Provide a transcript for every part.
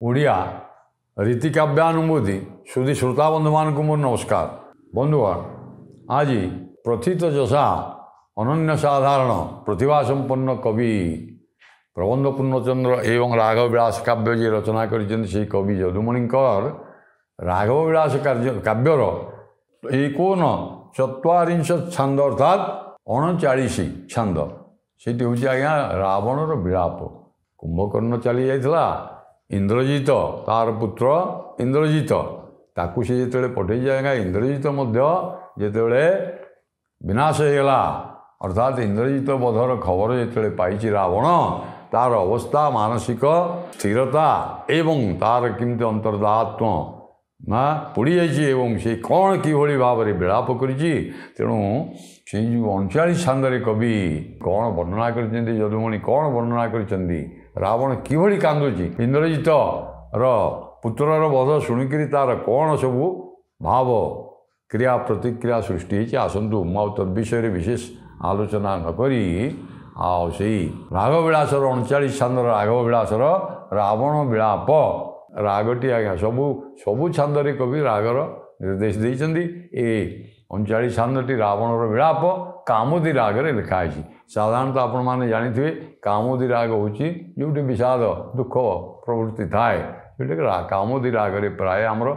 ଓଡ଼ିଆ ରୀତିକାବ୍ୟାନୁଭୂତି ସୁଧୀ ଶ୍ରୋତା ବନ୍ଧୁମାନଙ୍କୁ ମୋର ନମସ୍କାର। ବନ୍ଧୁଗଣ, ଆଜି ପ୍ରଥିତ ଯଶା ଅନନ୍ୟ ସାଧାରଣ ପ୍ରତିଭା ସମ୍ପନ୍ନ କବି ପ୍ରବନ୍ଧ ପୂର୍ଣ୍ଣଚନ୍ଦ୍ର ଏବଂ ରାଘବ ବିଳାସ କାବ୍ୟ ଯିଏ ରଚନା କରିଛନ୍ତି ସେହି କବି ଯଦୁମଣିଙ୍କର ରାଘବ ବିଳାସ କାବ୍ୟର 49 ଛାନ୍ଦ ଅର୍ଥାତ୍ 39 ଛାନ୍ଦ। ସେଇଠି ହେଉଛି ଆଜ୍ଞା ରାବଣର ବିଳାପ। କୁମ୍ଭକର୍ଣ୍ଣ ଚାଲି ଯାଇଥିଲା, ଇନ୍ଦ୍ରଜିତ ତାର ପୁତ୍ର ଇନ୍ଦ୍ରଜିତ ତାକୁ ସେ ଯେତେବେଳେ ପଠେଇଛି ଆଜ୍ଞା, ଇନ୍ଦ୍ରଜିତ ମଧ୍ୟ ଯେତେବେଳେ ବିନାଶ ହେଇଗଲା, ଅର୍ଥାତ୍ ଇନ୍ଦ୍ରଜିତ ବଧର ଖବର ଯେତେବେଳେ ପାଇଛି ରାବଣ, ତାର ଅବସ୍ଥା ମାନସିକ ସ୍ଥିରତା ଏବଂ ତାର କେମିତି ଅନ୍ତର୍ଦାତ୍ମ ପୋଡ଼ିଯାଇଛି ଏବଂ ସେ କ'ଣ କିଭଳି ଭାବରେ ବିଳାପ କରିଛି। ତେଣୁ ସେଇ ଯେଉଁ 39 ଛାନ୍ଦରେ କବି କ'ଣ ବର୍ଣ୍ଣନା କରିଛନ୍ତି, ଯଦୁମଣି କ'ଣ ବର୍ଣ୍ଣନା କରିଛନ୍ତି, ରାବଣ କିଭଳି କାନ୍ଦୁଛି, ଇନ୍ଦ୍ରଜିତର ପୁତ୍ରର ବଧ ଶୁଣିକିରି ତାର କ'ଣ ସବୁ ଭାବ କ୍ରିୟା ପ୍ରତିକ୍ରିୟା ସୃଷ୍ଟି ହେଇଛି। ଆସନ୍ତୁ ମୁଁ ଆଉ ତଦ୍ବିଷୟରେ ବିଶେଷ ଆଲୋଚନା ନ କରି ଆଉ ସେଇ ରାଘବ ବିଳାସର 39 ଛାନ୍ଦର ରାଘବ ବିଳାସର ରାବଣ ବିଳାପ ରାଗଟି ଆଜ୍ଞା ସବୁ ଛାନ୍ଦରେ କବି ରାଗର ନିର୍ଦ୍ଦେଶ ଦେଇଛନ୍ତି। ଏ 39 ଛାନ୍ଦଟି ରାବଣର ବିଳାପ କାମୋଦି ରାଗରେ ଲେଖା ହେଇଛି। ସାଧାରଣତଃ ଆପଣମାନେ ଜାଣିଥିବେ କାମୋଦି ରାଗ ହେଉଛି ଯେଉଁଠି ବିଷାଦ ଦୁଃଖ ପ୍ରବୃତ୍ତି ଥାଏ, ଯେଉଁଟାକି କାମୋଦି ରାଗରେ ପ୍ରାୟ ଆମର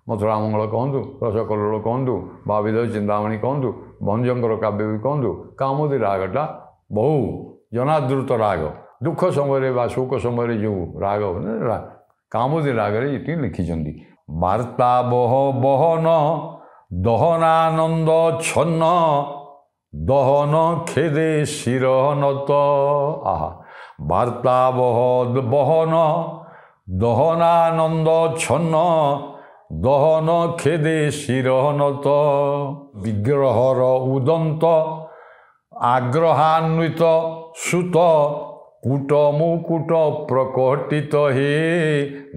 ମଥୁରା ମଙ୍ଗଳ କହନ୍ତୁ, ରସକଲ୍ଲୋଳ କହନ୍ତୁ ବା ବିଦୟ ଚିନ୍ତାମଣି କହନ୍ତୁ, ଭଞ୍ଜଙ୍କର କାବ୍ୟ ବି କହନ୍ତୁ, କାମୋଦି ରାଗଟା ବହୁ ଜନାଦୃତ ରାଗ। ଦୁଃଖ ସମୟରେ ବା ଶୋକ ସମୟରେ ଯେଉଁ ରାଗ କାମୋଦି ରାଗରେ ଏଠି ଲେଖିଛନ୍ତି। ବାର୍ତ୍ତା ବହ ବହନ ଦହନାନନ୍ଦ ଛନ୍ନ ଦହନ ଖେଦେ ଶିରନତ। ଆହା, ବାର୍ତ୍ତା ବହ ବହନ ଦହନାନନ୍ଦ ଛନ୍ନ ଦହନ ଖେଦେ ଶିରନତ। ବିଗ୍ରହର ଉଦନ୍ତ ଆଗ୍ରହାନ୍ୱିତ ସୁତ କୂଟ ମୁକୁଟ ପ୍ରକଟିତ ହେ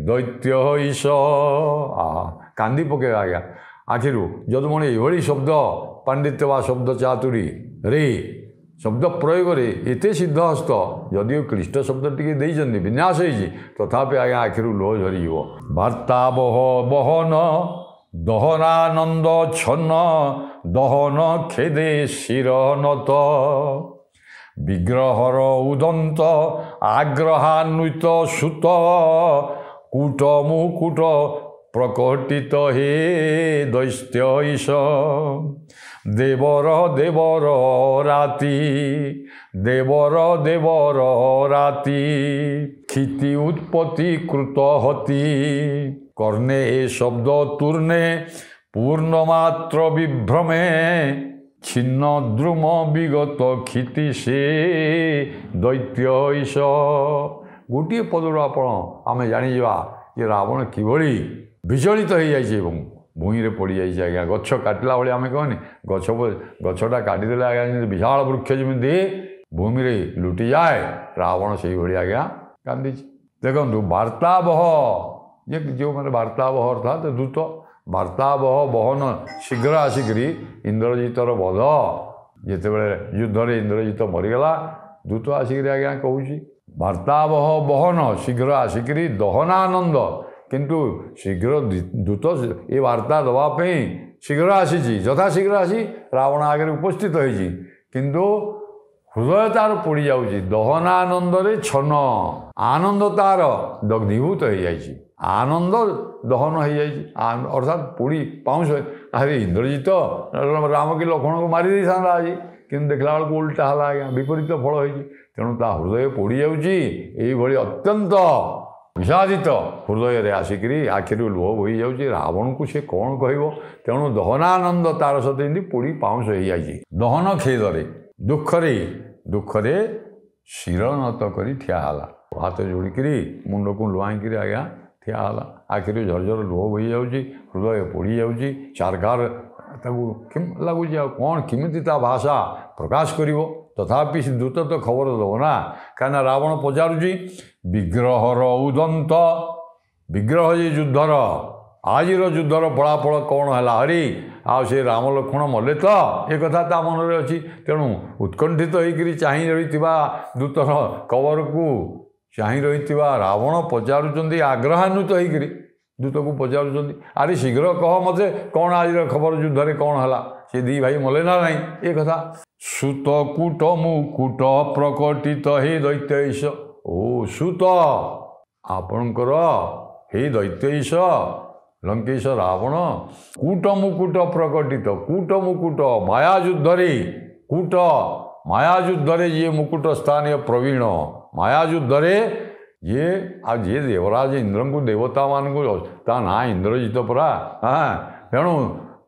ଦୈତ୍ୟ ଈଶ। ଆହା, କାନ୍ଦି ପକେଇବା ଆଜ୍ଞା ଆଖିରୁ ଯଦୁମଣି ଏଭଳି ଶବ୍ଦ ପାଣ୍ଡିତ୍ୟ ବା ଶବ୍ଦ ଚାତୁରୀରେ ଶବ୍ଦ ପ୍ରୟୋଗରେ ଏତେ ସିଦ୍ଧହସ୍ତ, ଯଦିଓ କ୍ଲିଷ୍ଟ ଶବ୍ଦ ଟିକେ ଦେଇଛନ୍ତି, ବିନ୍ୟାସ ହେଇଛି, ତଥାପି ଆଜ୍ଞା ଆଖିରୁ ଲୁହ ଝରିଯିବ। ବାର୍ତ୍ତା ବହ ବହନ ଦହନାନନ୍ଦ ଛନ୍ନ ଦହନ ଖେଦେ ଶିରନତ। ବିଗ୍ରହର ଉଦନ୍ତ ଆଗ୍ରହାନ୍ୱିତ ସୁତ କୂଟ ମୁକୁଟ ପ୍ରକଟିତ ହେ ଦୈତ୍ୟ ଈଶ। ଦେବର ଦେବର ରାତି ଦେବର ଦେବର ରାତି କ୍ଷିତି ଉତ୍ପତ୍ତି କୃତ ହତି। কর্ণে এ শব্দ তূর্ণে পূর্ণমাত্র বিভ্রমে ছিন্ন দ্রুম বিগত ক্ষিতি সে দৈত্য ঈশ। ଗୋଟିଏ ପଦରୁ ଆପଣ ଆମେ ଜାଣିଯିବା ଯେ ରାବଣ କିଭଳି ବିଚଳିତ ହୋଇଯାଇଛି ଏବଂ ଭୂଇଁରେ ପଡ଼ିଯାଇଛି। ଆଜ୍ଞା ଗଛ କାଟିଲା ଭଳି ଆମେ କହନି, ଗଛଟା କାଟିଦେଲେ ଆଜ୍ଞା ଯେମିତି ବିଶାଳ ବୃକ୍ଷ ଯେମିତି ଭୂମିରେ ଲୁଟିଯାଏ, ରାବଣ ସେଇଭଳି ଆଜ୍ଞା କାନ୍ଦିଛି। ଦେଖନ୍ତୁ, ବାର୍ତ୍ତାବହ ଯେଉଁମାନେ ବାର୍ତ୍ତାବହ ଅର୍ଥାତ୍ ଦୂତ, ବାର୍ତ୍ତାବହ ବହନ ଶୀଘ୍ର ଆସିକିରି ଇନ୍ଦ୍ରଜିତର ବଧ, ଯେତେବେଳେ ଯୁଦ୍ଧରେ ଇନ୍ଦ୍ରଜିତ ମରିଗଲା, ଦୂତ ଆସିକିରି ଆଜ୍ଞା କହୁଛି ବାର୍ତ୍ତାବହ ବହନ ଶୀଘ୍ର ଆସିକିରି ଦହନାନନ୍ଦ, କିନ୍ତୁ ଶୀଘ୍ର ଦୂତ ଏ ବାର୍ତ୍ତା ଦେବା ପାଇଁ ଶୀଘ୍ର ଆସିଛି, ଯଥାଶୀଘ୍ର ଆସି ରାବଣ ଆଗରେ ଉପସ୍ଥିତ ହେଇଛି, କିନ୍ତୁ ହୃଦୟ ତାର ପୋଡ଼ି ଯାଉଛି। ଦହନାନନ୍ଦରେ ଛନ୍ନ, ଆନନ୍ଦ ତାର ଦଗ୍ଧୀଭୂତ ହେଇଯାଇଛି, ଆନନ୍ଦ ଦହନ ହେଇଯାଇଛି, ଅର୍ଥାତ୍ ପୋଡ଼ି ପାଉଁଶ। ଆରେ ଇନ୍ଦ୍ରଜିତ ରାମ କି ଲକ୍ଷ୍ମଣଙ୍କୁ ମାରି ଦେଇଥାନ୍ତା ଆଜି, କିନ୍ତୁ ଦେଖିଲା ବେଳକୁ ଓଲଟା ହେଲା ଆଜ୍ଞା, ବିପରୀତ ଫଳ ହେଇଛି। ତେଣୁ ତା ହୃଦୟ ପୋଡ଼ି ଯାଉଛି। ଏଇଭଳି ଅତ୍ୟନ୍ତ ବିଷାଦିତ ହୃଦୟରେ ଆସିକିରି ଆଖିରୁ ଲୁହ ବୋହି ଯାଉଛି। ରାବଣକୁ ସେ କ'ଣ କହିବ? ତେଣୁ ଦହନାନନ୍ଦ ତାର ସହିତ ଏମିତି ପୋଡ଼ି ପାଉଁଶ ହେଇଯାଇଛି। ଦହନ ଖେଦରେ, ଦୁଃଖରେ ଶିରନତ କରି ଠିଆ ହେଲା, ହାତ ଯୋଡ଼ିକିରି ମୁଣ୍ଡକୁ ଲୁହାଇକିରି ଆଜ୍ଞା ଠିଆ ହେଲା। ଆଖିରୁ ଝରଝର ଲୁହ ବୋହି ଯାଉଛି, ହୃଦୟ ପୋଡ଼ି ଯାଉଛି। ଚାର୍ଗାର ତାକୁ ଲାଗୁଛି, ଆଉ କ'ଣ କେମିତି ତା ଭାଷା ପ୍ରକାଶ କରିବ? ତଥାପି ସେ ଦୂତ ତ ଖବର ଦେବ ନା, କାହିଁକିନା ରାବଣ ପଚାରୁଛି ବିଗ୍ରହର ଉଦନ୍ତ, ବିଗ୍ରହ ଯେ ଯୁଦ୍ଧର, ଆଜିର ଯୁଦ୍ଧର ଫଳାଫଳ କ'ଣ ହେଲା ହରି, ଆଉ ସେ ରାମ ଲକ୍ଷ୍ମଣ ମଲେ ତ, ଏ କଥା ତା ମନରେ ଅଛି। ତେଣୁ ଉତ୍କଣ୍ଠିତ ହୋଇକରି ଚାହିଁ ରହିଥିବା ଦୂତର ଖବରକୁ ଚାହିଁ ରହିଥିବା ରାବଣ ପଚାରୁଛନ୍ତି ଆଗ୍ରହାନ୍ୱିତ ହେଇକରି ଦୂତକୁ ପଚାରୁଛନ୍ତି, ଆରେ ଶୀଘ୍ର କହ ମୋତେ କ'ଣ ଆଜିର ଖବର, ଯୁଦ୍ଧରେ କ'ଣ ହେଲା, ସେ ଦି ଭାଇ ମଲେ ନା ନାହିଁ ଏ କଥା। ସୁତ କୂଟ ମୁକୁଟ ପ୍ରକଟିତ ହେ ଦୈତ୍ୟଈଶ। ଓ ସୁତ, ଆପଣଙ୍କର ହେ ଦୈତ୍ୟଈଶ ଲଙ୍କେଶ ରାବଣ କୂଟ ମୁକୁଟ ପ୍ରକଟିତ, କୂଟ ମୁକୁଟ ମାୟା ଯୁଦ୍ଧରେ, କୂଟ ମାୟା ଯୁଦ୍ଧରେ ଯିଏ ମୁକୁଟ ସ୍ଥାନୀୟ ପ୍ରବୀଣ, ମାୟା ଯୁଦ୍ଧରେ ଯିଏ, ଆଉ ଯିଏ ଦେବରାଜ ଇନ୍ଦ୍ରଙ୍କୁ ଦେବତାମାନଙ୍କୁ, ତା ନାଁ ଇନ୍ଦ୍ରଜିତ ପରା, ତେଣୁ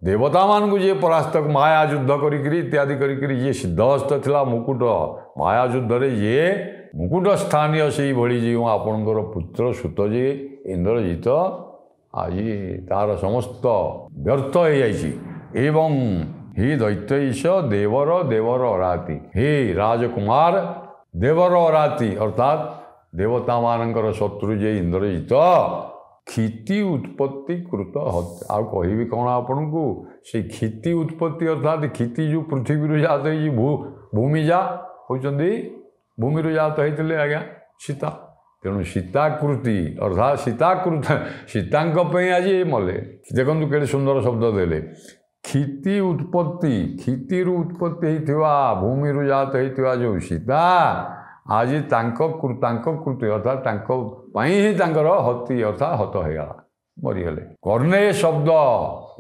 ଦେବତାମାନଙ୍କୁ ଯିଏ ପରାସ୍ତ ମାୟା ଯୁଦ୍ଧ କରିକିରି ଇତ୍ୟାଦି କରିକିରି ଯିଏ ସିଦ୍ଧହସ୍ତ ଥିଲା ମୁକୁଟ, ମାୟା ଯୁଦ୍ଧରେ ଯିଏ ମୁକୁଟ ସ୍ଥାନୀୟ ସେଇଭଳି ଯେଉଁ ଆପଣଙ୍କର ପୁତ୍ର ସୁତ ଯିଏ ଇନ୍ଦ୍ରଜିତ, ଆଜି ତାର ସମସ୍ତ ବ୍ୟର୍ଥ ହେଇଯାଇଛି। ଏବଂ ହେ ଦୈତ୍ୟଈଶ ଦେବର ଦେବର ଅରାତି, ହେ ରାଜକୁମାର ଦେବର ଅରାତି ଅର୍ଥାତ୍ ଦେବତାମାନଙ୍କର ଶତ୍ରୁ ଯେ ଇନ୍ଦ୍ରଜିତ, କ୍ଷିତି ଉତ୍ପତ୍ତି କୃତ ହତ୍ୟା। ଆଉ କହିବି କ'ଣ ଆପଣଙ୍କୁ, ସେଇ କ୍ଷିତି ଉତ୍ପତ୍ତି ଅର୍ଥାତ୍ କ୍ଷିତି ଯେଉଁ ପୃଥିବୀରୁ ଜାତ ହେଇଛି, ଭୂମିଜା ହେଉଛନ୍ତି, ଭୂମିରୁ ଜାତ ହେଇଥିଲେ ଆଜ୍ଞା ସୀତା, ତେଣୁ ସୀତାକୃତି ଅର୍ଥାତ୍ ସୀତାଙ୍କ ପାଇଁ ଆଜି ମଲେ। ଦେଖନ୍ତୁ କେତେ ସୁନ୍ଦର ଶବ୍ଦ ଦେଲେ, କ୍ଷିତି ଉତ୍ପତ୍ତି, କ୍ଷିତିରୁ ଉତ୍ପତ୍ତି ହେଇଥିବା, ଭୂମିରୁ ଜାତ ହେଇଥିବା ଯେଉଁ ସୀତା, ଆଜି ତାଙ୍କ କୃତି ଅର୍ଥାତ୍ ତାଙ୍କ ପାଇଁ ହିଁ ତାଙ୍କର ହତି ଅର୍ଥାତ୍ ହତ ହେଇଗଲା, ମରିଗଲେ। କର୍ଣ୍ଣେୟ ଶବ୍ଦ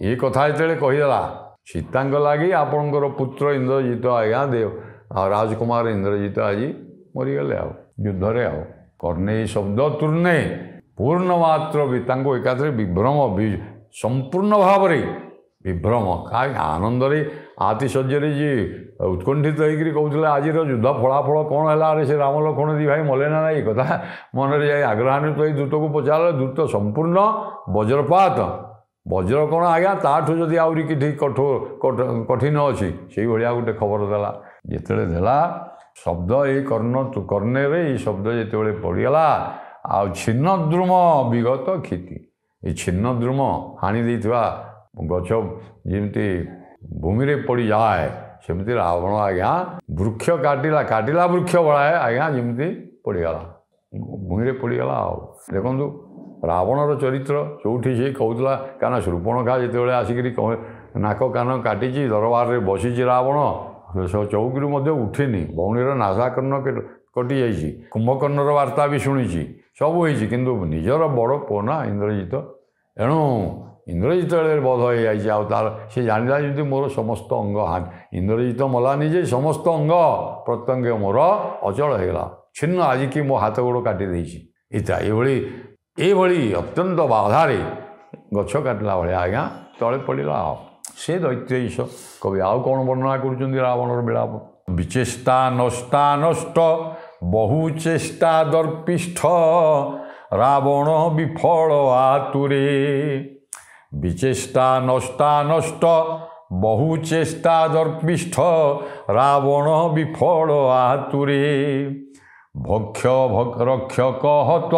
ଏ କଥା ଯେତେବେଳେ କହିଦେଲା, ସୀତାଙ୍କ ଲାଗି ଆପଣଙ୍କର ପୁତ୍ର ଇନ୍ଦ୍ରଜିତ ଆଜ୍ଞା ରାଜକୁମାର ଇନ୍ଦ୍ରଜିତ ଆଜି ମରିଗଲେ ଆଉ ଯୁଦ୍ଧରେ। ଆଉ କର୍ଣ୍ଣେୟ ଶବ୍ଦ ତୂର୍ଣ୍ଣେ ପୂର୍ଣ୍ଣ ମାତ୍ର ବି, ତାଙ୍କୁ ଏକାଥରେ ବିଭ୍ରମ, ସମ୍ପୂର୍ଣ୍ଣ ଭାବରେ ବିଭ୍ରମ, କାହିଁ ଆନନ୍ଦରେ ଆତିଶଯ୍ୟରେ ଯିଏ ଉତ୍କଣ୍ଠିତ ହେଇକରି କହୁଥିଲେ ଆଜିର ଯୁଦ୍ଧ ଫଳାଫଳ କ'ଣ ହେଲା, ଆରେ ସେ ରାମ ଲକ୍ଷ୍ମଣ ଦି ଭାଇ ମଲେ ନା ନାହିଁ, କଥା ମନରେ ଯାଇ ଆଗ୍ରହାନ୍ୱିତ ହେଇ ଦୂତକୁ ପଚାରିଲେ, ଦୂତ ସମ୍ପୂର୍ଣ୍ଣ ବଜ୍ରପାତ, ବଜ୍ର କ'ଣ ଆଜ୍ଞା ତାଠୁ ଯଦି ଆହୁରି କିଛି କଠିନ ଅଛି, ସେଇଭଳିଆ ଗୋଟେ ଖବର ଦେଲା। ଯେତେବେଳେ ଦେଲା ଶବ୍ଦ ଏଇ କର୍ଣ୍ଣରେ ଏଇ ଶବ୍ଦ ଯେତେବେଳେ ପଡ଼ିଗଲା, ଆଉ ଛିନ୍ନଦ୍ରୁମ ବିଗତ କ୍ଷିତି, ଏଇ ଛିନ୍ନଦ୍ରୁମ ହାଣି ଦେଇଥିବା ଗଛ ଯେମିତି ଭୂମିରେ ପଡ଼ିଯାଏ, ସେମିତି ରାବଣ ଆଜ୍ଞା ବୃକ୍ଷ କାଟିଲା ବୃକ୍ଷ ଭଳାଏ ଆଜ୍ଞା ଯେମିତି ପଡ଼ିଗଲା, ଭୂମିରେ ପଡ଼ିଗଲା। ଆଉ ଦେଖନ୍ତୁ ରାବଣର ଚରିତ୍ର, ଯେଉଁଠି ସେ କହୁଥିଲା, କାରଣ ଶୂର୍ପଣଖା ଯେତେବେଳେ ଆସିକିରି ନାକ କାନ କାଟିଛି, ଦରବାରରେ ବସିଛି ରାବଣ, ଚୌକିରୁ ମଧ୍ୟ ଉଠିନି, ଭଉଣୀର ନାସାକର୍ଣ୍ଣ କଟିଯାଇଛି, କୁମ୍ଭକର୍ଣ୍ଣର ବାର୍ତ୍ତା ବି ଶୁଣିଛି, ସବୁ ହେଇଛି, କିନ୍ତୁ ନିଜର ବଡ଼ ପୁଅ ନା ଇନ୍ଦ୍ରଜିତ, ଏଣୁ ଇନ୍ଦ୍ରଜିତ ବଧ ହେଇଯାଇଛି। ଆଉ ତାର ସେ ଜାଣିଲା ଯେମିତି ମୋର ସମସ୍ତ ଅଙ୍ଗ, ଇନ୍ଦ୍ରଜିତ ମଲାନି ଯେ ସମସ୍ତ ଅଙ୍ଗ ପ୍ରତ୍ୟଙ୍ଗ ମୋର ଅଚଳ ହେଇଗଲା, ଛିନ୍ନ, ଆଜିକି ମୋ ହାତ ଗୋଡ଼ କାଟି ଦେଇଛି। ଏଇଭଳି ଅତ୍ୟନ୍ତ ବାଧାରେ ଗଛ କାଟିଲା ଭଳିଆ ଆଜ୍ଞା ତଳେ ପଡ଼ିଲା। ଆଉ ସେ ଦୈତ୍ୟଈଶ କବି ଆଉ କ'ଣ ବର୍ଣ୍ଣନା କରୁଛନ୍ତି ରାବଣର ବିଳାପ, ବିଚେଷ୍ଟା ନଷ୍ଟା ନଷ୍ଟ ବହୁ ଚେଷ୍ଟା ଦର୍ପିଷ୍ଠ ରାବଣ ବିଫଳ ଆତୁରେ, ବିଚେଷ୍ଟା ନଷ୍ଟା ନଷ୍ଟ ବହୁ ଚେଷ୍ଟା ଦର୍ପିଷ୍ଠ ରାବଣ ବିଫଳ ଆତୁରେ, ଭକ୍ଷ ରକ୍ଷକ ହତ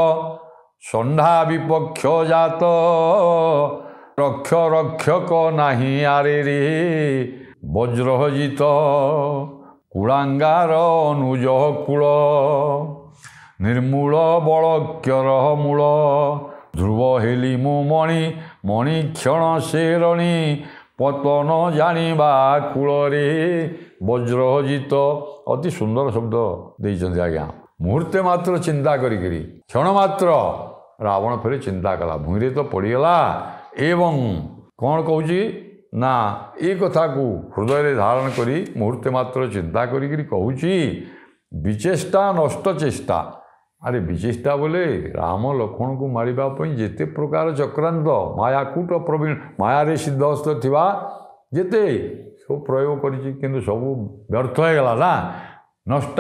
ଷଣ୍ଢା ବିପକ୍ଷ ଜାତ, ରକ୍ଷକ ନାହିଁ ଆରେ ରେ ବଜ୍ରଜିତ, କୁଳାଙ୍ଗାର ଅନୁଜ କୂଳ ନିର୍ମୂଳ ବଳକ୍ୟର ମୂଳ, ଧ୍ରୁବ ହେଲି ମୁଁ ମଣି କ୍ଷଣ ଶେରଣୀ ପତନ ଜାଣିବା କୂଳରେ ବଜ୍ରଜିତ। ଅତି ସୁନ୍ଦର ଶବ୍ଦ ଦେଇଛନ୍ତି ଆଜ୍ଞା। ମୁହୂର୍ତ୍ତେ ମାତ୍ର ଚିନ୍ତା କରିକିରି, କ୍ଷଣ ମାତ୍ର ରାବଣ ଫେରେ ଚିନ୍ତା କଲା, ଭୂଇଁରେ ତ ପଡ଼ିଗଲା, ଏବଂ କ'ଣ କହୁଛି ନା ଏ କଥାକୁ ହୃଦୟରେ ଧାରଣ କରି ମୁହୂର୍ତ୍ତେ ମାତ୍ର ଚିନ୍ତା କରିକିରି କହୁଛି, ବିଚେଷ୍ଟା ନଷ୍ଟ ଚେଷ୍ଟା। ଆରେ ବିଚେଷ୍ଟା ବୋଲେ ରାମ ଲକ୍ଷ୍ମଣଙ୍କୁ ମାରିବା ପାଇଁ ଯେତେ ପ୍ରକାର ଚକ୍ରାନ୍ତ, ମାୟାକୂଟ ପ୍ରବୀଣ, ମାୟାରେ ସିଦ୍ଧହସ୍ତ ଥିବା ଯେତେ ସବୁ ପ୍ରୟୋଗ କରିଛି, କିନ୍ତୁ ସବୁ ବ୍ୟର୍ଥ ହେଇଗଲା ନା, ନଷ୍ଟ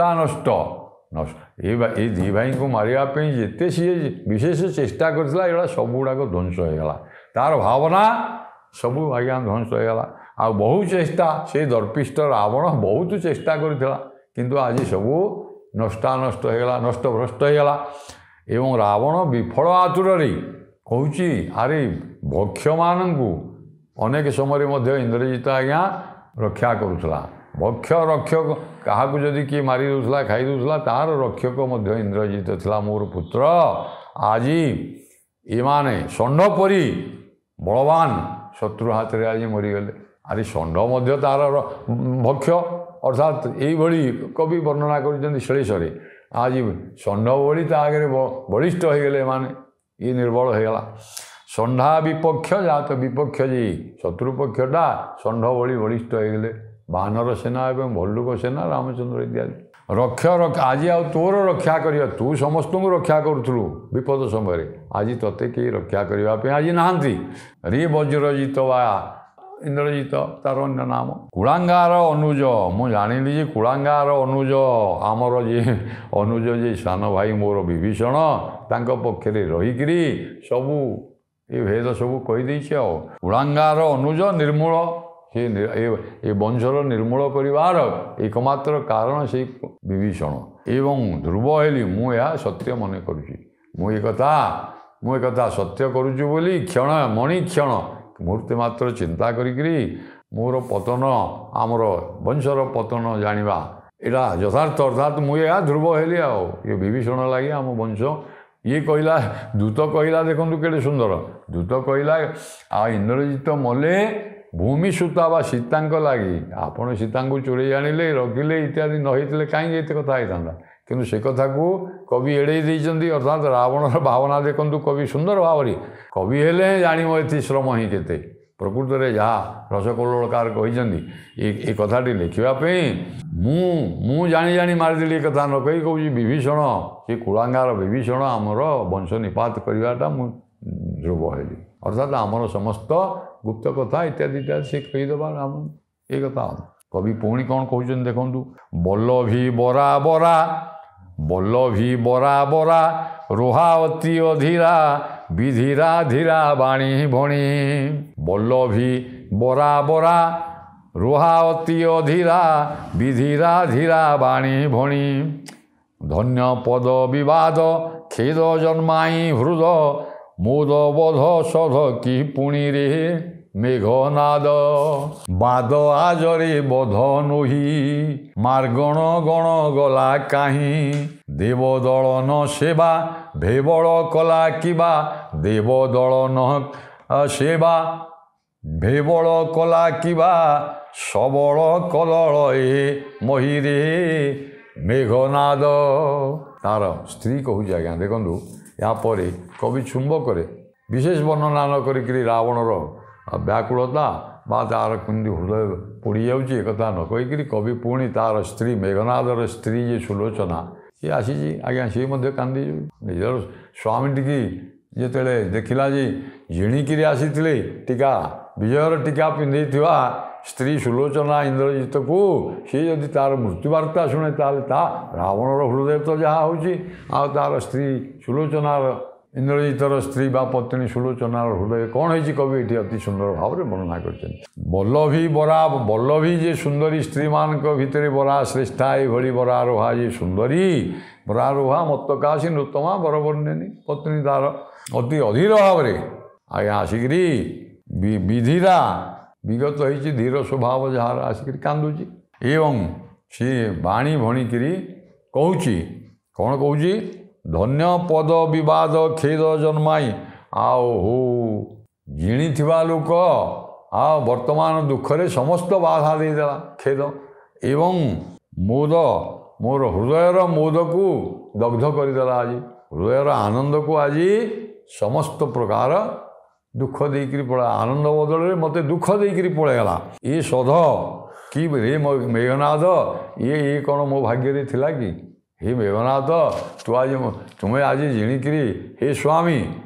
ଏ ଦି ଭାଇଙ୍କୁ ମାରିବା ପାଇଁ ଯେତେ ସିଏ ବିଶେଷ ଚେଷ୍ଟା କରିଥିଲା, ଏଗୁଡ଼ା ସବୁଗୁଡ଼ାକ ଧ୍ୱଂସ ହେଇଗଲା, ତାର ଭାବନା ସବୁ ଆଜ୍ଞା ଧ୍ୱଂସ ହେଇଗଲା। ଆଉ ବହୁ ଚେଷ୍ଟା, ସେ ଦର୍ପିଷ୍ଠ ରାବଣ ବହୁତ ଚେଷ୍ଟା କରିଥିଲା, କିନ୍ତୁ ଆଜି ସବୁ ନଷ୍ଟ ହେଇଗଲା, ନଷ୍ଟଭ୍ରଷ୍ଟ ହେଇଗଲା। ଏବଂ ରାବଣ ବିଫଳ ଆତୁରରେ କହୁଛି, ଆରେ ଭକ୍ଷ୍ୟମାନଙ୍କୁ ଅନେକ ସମୟରେ ମଧ୍ୟ ଇନ୍ଦ୍ରଜିତ ଆଜ୍ଞା ରକ୍ଷା କରୁଥିଲା, ଭକ୍ଷ ରକ୍ଷକ କାହାକୁ ଯଦି କିଏ ମାରି ଦେଉଥିଲା ଖାଇ ଦେଉଥିଲା ତାହାର ରକ୍ଷକ ମଧ୍ୟ ଇନ୍ଦ୍ରଜିତ ଥିଲା ମୋର ପୁତ୍ର। ଆଜି ଏମାନେ ଷଣ୍ଢ ପରି ବଳବାନ ଶତ୍ରୁ ହାତରେ ଆଜି ମରିଗଲେ। ଆରେ ଷଣ୍ଢ ମଧ୍ୟ ତାର ଭକ୍ଷ ଅର୍ଥାତ୍ ଏଇଭଳି କବି ବର୍ଣ୍ଣନା କରିଛନ୍ତି ଶ୍ଳେଷରେ। ଆଜି ଷଣ୍ଢ ଭଳି ତା ଆଗରେ ବଳିଷ୍ଠ ହୋଇଗଲେ ଏମାନେ, ଇଏ ନିର୍ବଳ ହୋଇଗଲା। ଷଣ୍ଢା ବିପକ୍ଷ ଯାହା ତ ବିପକ୍ଷ ଯେ ଶତ୍ରୁପକ୍ଷଟା ଷଣ୍ଢ ଭଳି ବଳିଷ୍ଠ ହୋଇଗଲେ। ବାନର ସେନା ଏବଂ ଭଲ୍ଲୁକ ସେନା ରାମଚନ୍ଦ୍ର ଇତ୍ୟାଦି। ଆଜି ଆଉ ତୋର ରକ୍ଷା କରିବା, ତୁ ସମସ୍ତଙ୍କୁ ରକ୍ଷା କରୁଥିଲୁ ବିପଦ ସମୟରେ, ଆଜି ତୋତେ କେହି ରକ୍ଷା କରିବା ପାଇଁ ଆଜି ନାହାନ୍ତି। ରେ ବଜ୍ରଜିତ ବା ଇନ୍ଦ୍ରଜିତ ତାର ଅନ୍ୟ ନାମ। କୁଳାଙ୍ଗାର ଅନୁଜ, ମୁଁ ଜାଣିଲି ଯେ କୁଳାଙ୍ଗାର ଅନୁଜ ଆମର ଯିଏ ଅନୁଜ ଯେ ସାନ ଭାଇ ମୋର ବିଭୀଷଣ ତାଙ୍କ ପକ୍ଷରେ ରହିକିରି ସବୁ ଏ ଭେଦ ସବୁ କହିଦେଇଛି। ଆଉ କୁଳାଙ୍ଗାର ଅନୁଜ ନିର୍ମୂଳ, ଏ ବଂଶର ନିର୍ମୂଳ କରିବାର ଏକମାତ୍ର କାରଣ ସେଇ ବିଭୀଷଣ ଏବଂ ଧ୍ରୁବ ହେଲି। ମୁଁ ଏହା ସତ୍ୟ ମନେ କରୁଛି। ମୁଁ ଏକଥା ସତ୍ୟ କରୁଛି ବୋଲି କ୍ଷଣ ମଣିକ୍ଷଣ ମୁହୂର୍ତ୍ତେ ମାତ୍ର ଚିନ୍ତା କରିକିରି ମୋର ପତନ, ଆମର ବଂଶର ପତନ ଜାଣିବା ଏଇଟା ଯଥାର୍ଥ। ଅର୍ଥାତ୍ ମୁଁ ଏହା ଧ୍ରୁବ ହେଲି। ଆଉ ଇଏ ବିଭୀଷଣ ଲାଗି ଆମ ବଂଶ ଇଏ କହିଲା, ଦୂତ କହିଲା, ଦେଖନ୍ତୁ କେଡ଼େ ସୁନ୍ଦର ଦୂତ କହିଲା, ଆଉ ଇନ୍ଦ୍ରଜିତ ମଲେ ଭୂମି ସୂତା ବା ସୀତାଙ୍କ ଲାଗି। ଆପଣ ସୀତାଙ୍କୁ ଚୋରେଇ ଆଣିଲେ ରଖିଲେ ଇତ୍ୟାଦି ନ ହେଇଥିଲେ କାହିଁକି ଏତେ କଥା ହେଇଥାନ୍ତା। କିନ୍ତୁ ସେ କଥାକୁ କବି ଏଡ଼େଇ ଦେଇଛନ୍ତି। ଅର୍ଥାତ୍ ରାବଣର ଭାବନା ଦେଖନ୍ତୁ କବି ସୁନ୍ଦର ଭାବରେ, କବି ହେଲେ ଜାଣିବ ଏଥି ଶ୍ରମ ହିଁ କେତେ। ପ୍ରକୃତରେ ଯାହା ରସକଲ୍ଲୋଳକାର କହିଛନ୍ତି ଏ କଥାଟି ଲେଖିବା ପାଇଁ ମୁଁ ଜାଣି ମାରିଦେଲି ଏ କଥା ନ କହି କହୁଛି ବିଭୀଷଣ, ସେ କୁଳାଙ୍ଗାର ବିଭୀଷଣ ଆମର ବଂଶ ନିପାତ କରିବାଟା ମୁଁ ଧ୍ରୁବ ହେଲି। ଅର୍ଥାତ୍ ଆମର ସମସ୍ତ ଗୁପ୍ତ କଥା ଇତ୍ୟାଦି ସେ କହିଦେବା ଆମ ଏ କଥା। କବି ପୁଣି କ'ଣ କହୁଛନ୍ତି ଦେଖନ୍ତୁ। ବଲ୍ଲଭୀ ବରା ବରା ରୋହା ଅତି ଅଧୀରା ବିଧୀରା ଧୀରା ବାଣୀ ଭଣୀ। ବଲ୍ଲଭୀ ବରା ବରା ରୋହା ଅତି ଅଧୀରା ବିଧୀରା ଧୀରା ବାଣୀ ଭଣୀ। ଧନ୍ୟ ପଦ ବିବାଦ ଖେଦ ଜନ୍ମାଇ ହୃଦ ମୋଦ ବୋଧ ସଧ କି ପୁଣିରେ ମେଘନାଦ। ବାଦ ଆଜରେ ବୋଧ ନୋହି ମାର୍ଗଣ ଗଣ ଗଲା କାହିଁ। ଦେବ ଦଳନ ସେବା ଭେବଳ କଲା କିବା। ଦେବ ଦଳନ ସେବା ଭେବଳ କଲା କିବା। ସବଳ କଲଳ ଏ ମହିରେ ମେଘନାଦ। ତାର ସ୍ତ୍ରୀ କହୁଛି ଆଜ୍ଞା ଦେଖନ୍ତୁ, ଏହାପରେ କବି ଚୁମ୍ବକରେ ବିଶେଷ ବର୍ଣ୍ଣନା ନ କରିକିରି ରାବଣର ବ୍ୟାକୁଳତା ବା ତାର କେମିତି ହୃଦୟ ପୋଡ଼ି ଯାଉଛି ଏକଥା ନ କହିକିରି କବି ପୁଣି ତାର ସ୍ତ୍ରୀ ମେଘନାଦର ସ୍ତ୍ରୀ ଯେ ସୁଲୋଚନା ସିଏ ଆସିଛି ଆଜ୍ଞା, ସିଏ ମଧ୍ୟ କାନ୍ଦି ନିଜର ସ୍ୱାମୀଟିକି ଯେତେବେଳେ ଦେଖିଲା ଯେ ଜିଣିକିରି ଆସିଥିଲେ ଟୀକା, ବିଜୟର ଟୀକା ପିନ୍ଧେଇଥିବା ସ୍ତ୍ରୀ ସୁଲୋଚନା ଇନ୍ଦ୍ରଜିତକୁ ସିଏ ଯଦି ତାର ମୃତ୍ୟୁବାର୍ତ୍ତା ଶୁଣେ ତାହେଲେ ତା ରାବଣର ହୃଦୟ ତ ଯାହା ହେଉଛି, ଆଉ ତାର ସ୍ତ୍ରୀ ସୁଲୋଚନାର ଇନ୍ଦ୍ରଜିତର ସ୍ତ୍ରୀ ବା ପତ୍ନୀ ସୁଲୋଚନାର ହୃଦୟ କ'ଣ ହେଇଛି କବି ଏଠି ଅତି ସୁନ୍ଦର ଭାବରେ ବର୍ଣ୍ଣନା କରିଛନ୍ତି। ବଲ୍ଲଭୀ ଯେ ସୁନ୍ଦରୀ ସ୍ତ୍ରୀମାନଙ୍କ ଭିତରେ ବରା ଶ୍ରେଷ୍ଠା, ଏଇଭଳି ବରାରୋହା ଯେ ସୁନ୍ଦରୀ, ବରାରୋହା ମତ୍ତକାଶୀ ନୃତମା ବରବର୍ଣ୍ଣିନୀ। ପତ୍ନୀ ତାର ଅତି ଅଧୀର ଭାବରେ ଆଜ୍ଞା ଆସିକିରି ବିଧୀରା ବିଗତ ହେଇଛି ଧୀର ସ୍ୱଭାବ ଯାହାର ଆସିକିରି କାନ୍ଦୁଛି ଏବଂ ସିଏ ବାଣୀ ଭଣିକିରି କହୁଛି। କ'ଣ କହୁଛି? ଧନ୍ୟ ପଦ ବିବାଦ ଖେଦ ଜନ୍ମାଇ। ଆଉ ଜିଣିଥିବା ଲୋକ ଆଉ ବର୍ତ୍ତମାନ ଦୁଃଖରେ ସମସ୍ତ ବାଧା ଦେଇଦେଲା ଖେଦ ଏବଂ ମୋଦ, ମୋର ହୃଦୟର ମୋଦକୁ ଦଗ୍ଧ କରିଦେଲା। ଆଜି ହୃଦୟର ଆନନ୍ଦକୁ ଆଜି ସମସ୍ତ ପ୍ରକାର ଦୁଃଖ ଦେଇକିରି ପଳେଇଲା। ଆନନ୍ଦ ବଦଳରେ ମୋତେ ଦୁଃଖ ଦେଇକିରି ପଳେଇଗଲା। ଏ ସଧ କି ରେ ମେଘନାଦ, ଇଏ କ'ଣ ମୋ ଭାଗ୍ୟରେ ଥିଲା କି? ହେ ମେଘନାଦ, ତୁମେ ଆଜି ଜିଣିକିରି, ହେ ସ୍ୱାମୀ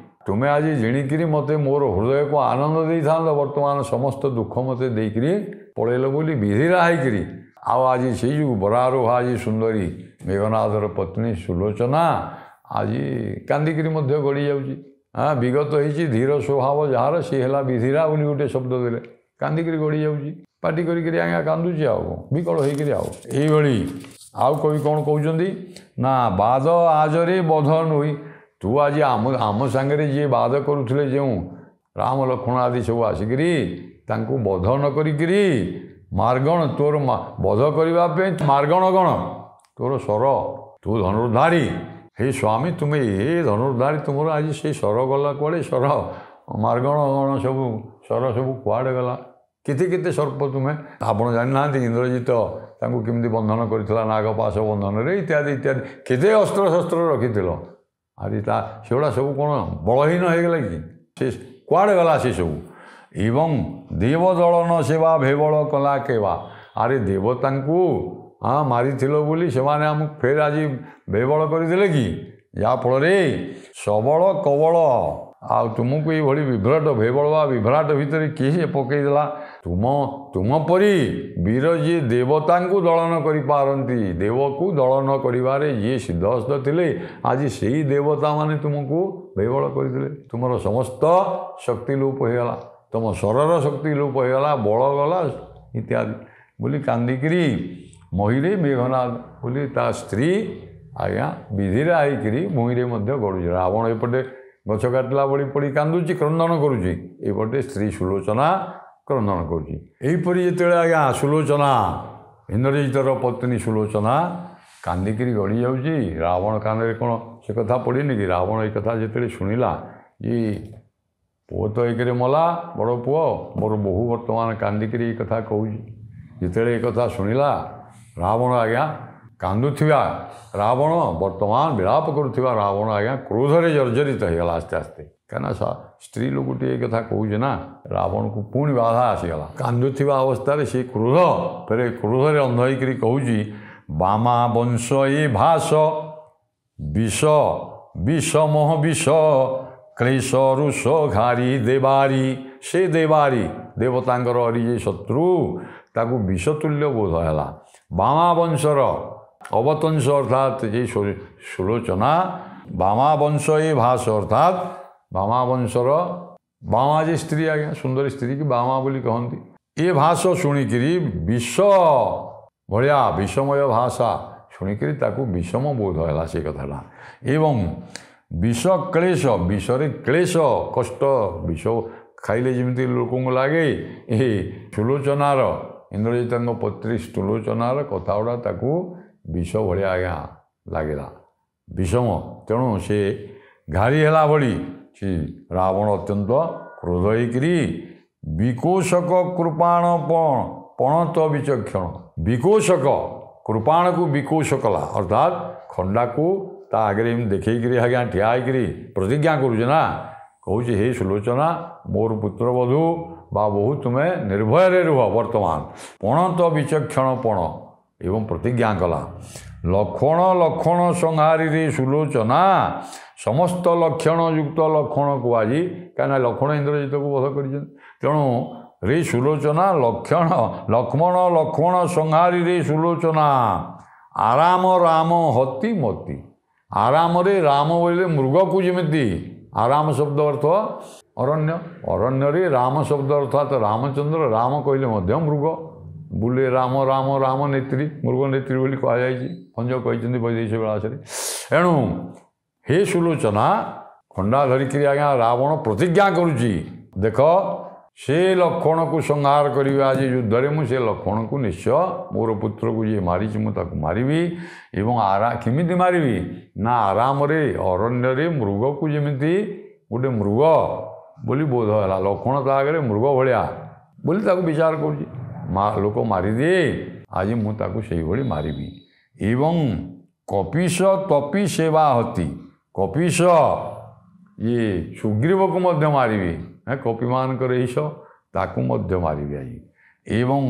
ତୁମେ ଆଜି ଜିଣିକିରି ମୋତେ ମୋର ହୃଦୟକୁ ଆନନ୍ଦ ଦେଇଥାନ୍ତ, ବର୍ତ୍ତମାନ ସମସ୍ତ ଦୁଃଖ ମୋତେ ଦେଇକିରି ପଳେଇଲ ବୋଲି ବିଧିରା ହେଇକିରି। ଆଉ ଆଜି ସେଇ ଯେଉଁ ବରାରୋହା ଆଜି ସୁନ୍ଦରୀ ମେଘନାଦର ପତ୍ନୀ ସୁଲୋଚନା ଆଜି କାନ୍ଦିକିରି ମଧ୍ୟ ଗଡ଼ି ଯାଉଛି। ବିଗତ ହେଇଛି ଧୀର ସ୍ୱଭାବ ଯାହାର, ସିଏ ହେଲା ବିଧିରା ବୋଲି ଗୋଟେ ଶବ୍ଦ ଦେଲେ, କାନ୍ଦିକିରି ଗଡ଼ି ଯାଉଛି, ପାଟି କରିକିରି ଆଜ୍ଞା କାନ୍ଦୁଛି ଆଉ ବିକଳ ହେଇକିରି। ଆଉ ଏଇଭଳି ଆଉ କବି କ'ଣ କହୁଛନ୍ତି ନା, ବାଦ ଆଜରେ ବୋଧ ନୋହି। ତୁ ଆଜି ଆମ ସାଙ୍ଗରେ ଯିଏ ବାଦ କରୁଥିଲେ, ଯେଉଁ ରାମ ଲକ୍ଷ୍ମଣ ଆଦି ସବୁ ଆସିକିରି ତାଙ୍କୁ ବୋଧ ନ କରିକିରି ମାର୍ଗଣ ତୋର ବଧ କରିବା ପାଇଁ ମାର୍ଗଣ ଗଣ ତୋର ଶର ତୁ ଧନୁର୍ଧାରୀ ହେ ସ୍ୱାମୀ ତୁମେ ଏ ଧନୁର୍ଧାରୀ ତୁମର ଆଜି ସେଇ ଶର ଗଲା କୁଆଡ଼େ ଶର ମାର୍ଗଣ ଗଣ ସବୁ ଶର ସବୁ କୁଆଡ଼େ ଗଲା କେତେ କେତେ ସର୍ପ ତୁମେ ଆପଣ ଜାଣିନାହାନ୍ତି ଇନ୍ଦ୍ରଜିତ ତାଙ୍କୁ କେମିତି ବନ୍ଧନ କରିଥିଲା ନାଗପାଶ ବନ୍ଧନରେ ଇତ୍ୟାଦି ଇତ୍ୟାଦି କେତେ ଅସ୍ତ୍ରଶସ୍ତ୍ର ରଖିଥିଲ ଆଜି ସେଗୁଡ଼ା ସବୁ କ'ଣ ବଳହୀନ ହେଇଗଲା କି ସେ କୁଆଡ଼େ ଗଲା ସେସବୁ ଏବଂ ଦେବଦଳନ ସେବା ଭେବଳ କଲା କେବା ଆରେ ଦେବତାଙ୍କୁ ମାରିଥିଲ ବୋଲି ସେମାନେ ଆମକୁ ଫେର ଆଜି ବେବଳ କରିଦେଲେ କି ଯାହାଫଳରେ ସବଳ କବଳ ଆଉ ତୁମକୁ ଏଇଭଳି ବିଭ୍ରାଟ ବେବଳ ବା ବିଭ୍ରାଟ ଭିତରେ କିଏ ପକାଇଦେଲା ତୁମ ପରି ବୀର ଯିଏ ଦେବତାଙ୍କୁ ଦଳନ କରିପାରନ୍ତି ଦେବକୁ ଦଳନ କରିବାରେ ଯିଏ ସିଦ୍ଧହସ୍ତ ଥିଲେ ଆଜି ସେଇ ଦେବତାମାନେ ତୁମକୁ ବେବଳ କରିଥିଲେ ତୁମର ସମସ୍ତ ଶକ୍ତି ଲୋପ ହୋଇଗଲା ତୁମ ଶରର ଶକ୍ତି ଲୋପ ହୋଇଗଲା ବଳ ଗଲା ଇତ୍ୟାଦି ବୋଲି କାନ୍ଦିକିରି ମହିରେ ମେଘନାଦ ବୋଲି ତା ସ୍ତ୍ରୀ ଆଜ୍ଞା ବିଧିରେ ଆଇକିରି ଭୂଇଁରେ ମଧ୍ୟ ଗଡ଼ୁଛି ରାବଣ ଏପଟେ ଗଛ କାଟିଲା ଭଳି ପଡ଼ି କାନ୍ଦୁଛି କ୍ରନ୍ଦନ କରୁଛି ଏପଟେ ସ୍ତ୍ରୀ ସୁଲୋଚନା କ୍ରନ୍ଦନ କରୁଛି ଏହିପରି ଯେତେବେଳେ ଆଜ୍ଞା ସୁଲୋଚନା ଇନ୍ଦ୍ରଜିତର ପତ୍ନୀ ସୁଲୋଚନା କାନ୍ଦିକିରି ଗଡ଼ି ଯାଉଛି ରାବଣ କାନରେ କ'ଣ ସେ କଥା ପଡ଼ିନି କି ରାବଣ ଏ କଥା ଯେତେବେଳେ ଶୁଣିଲା ଯେ ପୁଅ ତ ଏକରେ ମଲା ବଡ଼ ପୁଅ ମୋର ବୋହୂ ବର୍ତ୍ତମାନ କାନ୍ଦିକିରି ଏ କଥା କହୁଛି ଯେତେବେଳେ ଏ କଥା ଶୁଣିଲା ରାବଣ ଆଜ୍ଞା କାନ୍ଦୁଥିବା ରାବଣ ବର୍ତ୍ତମାନ ବିଳାପ କରୁଥିବା ରାବଣ ଆଜ୍ଞା କ୍ରୋଧରେ ଜର୍ଜରିତ ହେଇଗଲା ଆସ୍ତେ ଆସ୍ତେ କାହିଁକିନା ସ୍ତ୍ରୀ ଲୋକଟି ଏ କଥା କହୁଛି ନା ରାବଣକୁ ପୁଣି ବାଧା ଆସିଗଲା କାନ୍ଦୁଥିବା ଅବସ୍ଥାରେ ସେ ଫେରେ କ୍ରୋଧରେ ଅନ୍ଧ ହେଇକିରି କହୁଛି ବାମା ବଂଶ ଏ ଭାସ ବିଷ ବିଷମୋହ ବିଷ କ୍ଲେଶ ରୁଷ ଘାରି ଦେବାରୀ ସେ ଦେବାରୀ ଦେବତାଙ୍କର ଅରିଜେ ଶତ୍ରୁ ତାକୁ ବିଷତୁଲ୍ୟ ବୋଧ ହେଲା ବାମା ବଂଶର ଅବତଂଶ ଅର୍ଥାତ୍ ଏ ସୁଲୋଚନା ବାମା ବଂଶ ଏ ଭାସ ଅର୍ଥାତ୍ ବାମା ବଂଶର ବାମା ଯେ ସ୍ତ୍ରୀ ଆଜ୍ଞା ସୁନ୍ଦରୀ ସ୍ତ୍ରୀକି ବାମା ବୋଲି କହନ୍ତି ଏ ଭାଷ ଶୁଣିକିରି ବିଷ ଭଳିଆ ବିଷମୟ ଭାଷା ଶୁଣିକିରି ତାକୁ ବିଷମ ବୋଧ ହେଲା ସେ କଥାଟା ଏବଂ ବିଷ କ୍ଲେଶ ବିଷରେ କ୍ଲେଶ କଷ୍ଟ ବିଷ ଖାଇଲେ ଯେମିତି ଲୋକଙ୍କୁ ଲାଗେ ଏ ସୁଲୋଚନାର ଇନ୍ଦ୍ରଜିତଙ୍କ ପତ୍ନୀ ସୁଲୋଚନାର କଥା ଗୁଡ଼ା ତାକୁ ବିଷ ଭଳିଆ ଆଜ୍ଞା ଲାଗିଲା ବିଷମ ତେଣୁ ସେ ଘାରି ହେଲା ଭଳି ସେ ରାବଣ ଅତ୍ୟନ୍ତ କ୍ରୋଧ ହେଇକିରି ବିକୋଷକ କୃପାଣ ପଣତ ବିଚକ୍ଷଣ ବିକୋଷକ କୃପାଣକୁ ବିକୋଷ କଲା ଅର୍ଥାତ୍ ଖଣ୍ଡାକୁ ତା ଆଗରେ ଏମିତି ଦେଖେଇକିରି ଆଜ୍ଞା ଠିଆ ହେଇକିରି ପ୍ରତିଜ୍ଞା କରୁଛି ନା କହୁଛି ହେ ସୁଲୋଚନା ମୋର ପୁତ୍ରବଧୂ ବା ବୋହୂ ତୁମେ ନିର୍ଭୟରେ ରୁହ ବର୍ତ୍ତମାନ ପଣତ ବିଚକ୍ଷଣ ପଣ ଏବଂ ପ୍ରତିଜ୍ଞା କଲା ଲକ୍ଷଣ ସଂହାରୀରେ ସୁଲୋଚନା ସମସ୍ତ ଲକ୍ଷଣ ଯୁକ୍ତ ଲକ୍ଷଣକୁ ଆଜି କାହିଁକିନା ଲକ୍ଷଣ ଇନ୍ଦ୍ରଜିତକୁ ବଧ କରିଛନ୍ତି ତେଣୁ ରେ ସୁଲୋଚନା ଲକ୍ଷ୍ମଣ ସଂହାରୀରେ ସୁଲୋଚନା ଆରାମ ରାମ ହତି ମତି ଆରାମରେ ରାମ ବୋଇଲେ ମୃଗକୁ ଯେମିତି ଆରାମ ଶବ୍ଦ ଅର୍ଥ ଅରଣ୍ୟ ଅରଣ୍ୟରେ ରାମ ଶବ୍ଦ ଅର୍ଥାତ୍ ରାମଚନ୍ଦ୍ର ରାମ କହିଲେ ମଧ୍ୟ ମୃଗ ବୁଲେ ରାମ ରାମ ରାମ ନେତ୍ରୀ ମୃଗ ନେତ୍ରୀ ବୋଲି କୁହାଯାଇଛି ଭଞ୍ଜ କହିଛନ୍ତି ବୈଦେଶିକ ବିଳାସରେ ଏଣୁ ହେ ସୁଲୋଚନା ଖଣ୍ଡା ଧରିକିରି ଆଜ୍ଞା ରାବଣ ପ୍ରତିଜ୍ଞା କରୁଛି ଦେଖ ସେ ଲକ୍ଷ୍ମଣକୁ ସଂହାର କରିବେ ଆଜି ଯୁଦ୍ଧରେ ମୁଁ ସେ ଲକ୍ଷ୍ମଣକୁ ନିଶ୍ଚୟ ମୋର ପୁତ୍ରକୁ ଯିଏ ମାରିଛି ମୁଁ ତାକୁ ମାରିବି ଏବଂ କେମିତି ମାରିବି ନା ଆରାମରେ ଅରଣ୍ୟରେ ମୃଗକୁ ଯେମିତି ଗୋଟେ ମୃଗ ବୋଲି ବୋଧ ହେଲା ଲକ୍ଷ୍ମଣ ତା ଆଗରେ ମୃଗ ଭଳିଆ ବୋଲି ତାକୁ ବିଚାର କରୁଛି ଲୋକ ମାରିଦିଏ ଆଜି ମୁଁ ତାକୁ ସେଇଭଳି ମାରିବି ଏବଂ କପିଶ ତପି ସେବା ହତି କପିଶ ଇଏ ସୁଗ୍ରୀବକୁ ମଧ୍ୟ ମାରିବି କପିମାନଙ୍କର ଇଶ ତାକୁ ମଧ୍ୟ ମାରିବି ଆଜି ଏବଂ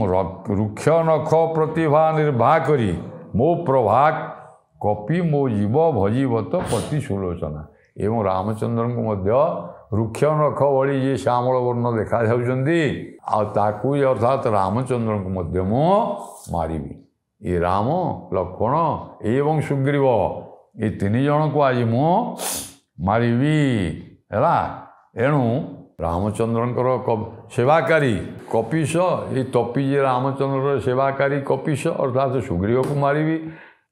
ରୁକ୍ଷ ନଖ ପ୍ରତିଭା ନିର୍ବାହ କରି ମୋ ପ୍ରଭା କପି ମୋ ଜୀବ ଭଜିବତ ପତି ସୁଲୋଚନା ଏବଂ ରାମଚନ୍ଦ୍ରଙ୍କୁ ମଧ୍ୟ ରୁକ୍ଷ ନଖ ଭଳି ଯିଏ ଶ୍ୟାମଳ ବର୍ଣ୍ଣ ଦେଖାଯାଉଛନ୍ତି ଆଉ ତାକୁ ଅର୍ଥାତ୍ ରାମଚନ୍ଦ୍ରଙ୍କୁ ମଧ୍ୟ ମୁଁ ମାରିବି ଏ ରାମ ଲକ୍ଷ୍ମଣ ଏବଂ ସୁଗ୍ରୀବ ଏ ତିନି ଜଣଙ୍କୁ ଆଜି ମୁଁ ମାରିବି ହେଲା ଏଣୁ ରାମଚନ୍ଦ୍ରଙ୍କର ସେବାକାରୀ କପିଶ ଏ ତପି ଯେ ରାମଚନ୍ଦ୍ରର ସେବାକାରୀ କପିଶ ଅର୍ଥାତ୍ ସୁଗ୍ରୀବକୁ ମାରିବି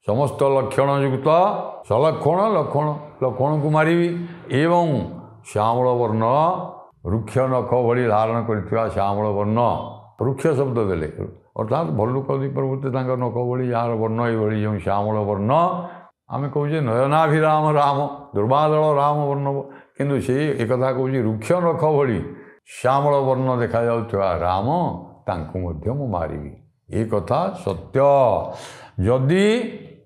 ସମସ୍ତ ଲକ୍ଷଣ ଯୁକ୍ତ ଲକ୍ଷ୍ମଣକୁ ମାରିବି ଏବଂ ଶ୍ୟାମଳ ବର୍ଣ୍ଣ ରୁକ୍ଷ ନଖ ଭଳି ଧାରଣ କରିଥିବା ଶ୍ୟାମଳ ବର୍ଣ୍ଣ ରୁକ୍ଷ ଶବ୍ଦ ଦେଲେ अर्थात भल्लुक प्रवृत्ति नख भली यार वर्ण ये श्यामल वर्ण आम कहे नयनाभिराम राम दुर्बादल राम वर्ण किंतु से एक कहे रुक्ष नख भली श्यामल वर्ण देखा राम तांकु मारि ये कथा सत्य जदि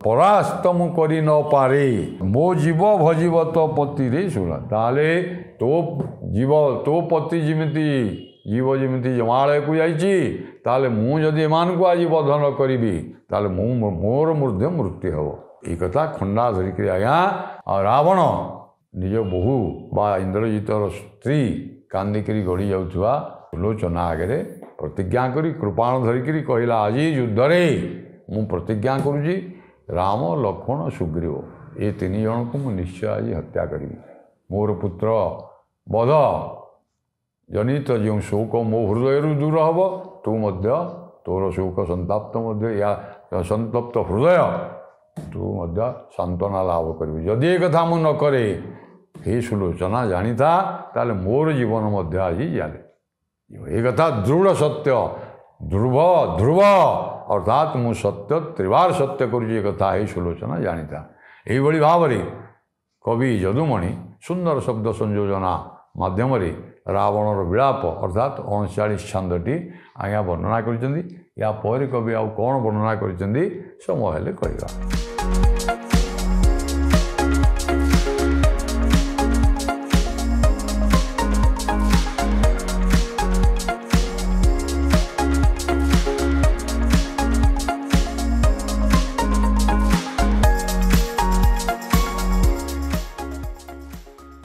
परास्त मु करि न पारे मो जीव भजीव तो पति रे सुना ताले तो जीव तो पति जिमिति जीव जमी जमालय को जाइए मुझे एमान को आज बध न करी ताले मोर मूर्ध मृत्यु हम ये कथा खंडा धरिक आज्ञा आ रावण निज बहु बा इंद्रजितर स्त्री कांदिकी गड़ी जाऊा सुलोचना आगे प्रतिज्ञा करी कृपाण धरिक कहला आज युद्ध मु प्रतिज्ञा करुँची राम लक्ष्मण सुग्रीव ये तीन जन को मु निश्चय आज हत्या करी मोर पुत्र बध जनित जो शोक मो हृदय दूर हम तू तोर शोक संताप्त या संतप्त हृदय तू सांत्वना लाभ करी जदि एक कथा मु न करे हे सुलोचना जानी था ताले मोर जीवन आज जाने ये कथा दृढ़ सत्य ध्रुव ध्रुव अर्थात मु सत्य त्रिवार सत्य करुँच कथा हे सुलोचना जानी था यही भाव कवि यदुमणि सुंदर शब्द संयोजना माध्यम रावणर विलाप अर्थात 39 छंदटी आज्ञा वर्णना कर कवि आउ कौन वर्णना कर समय हेले कहवा।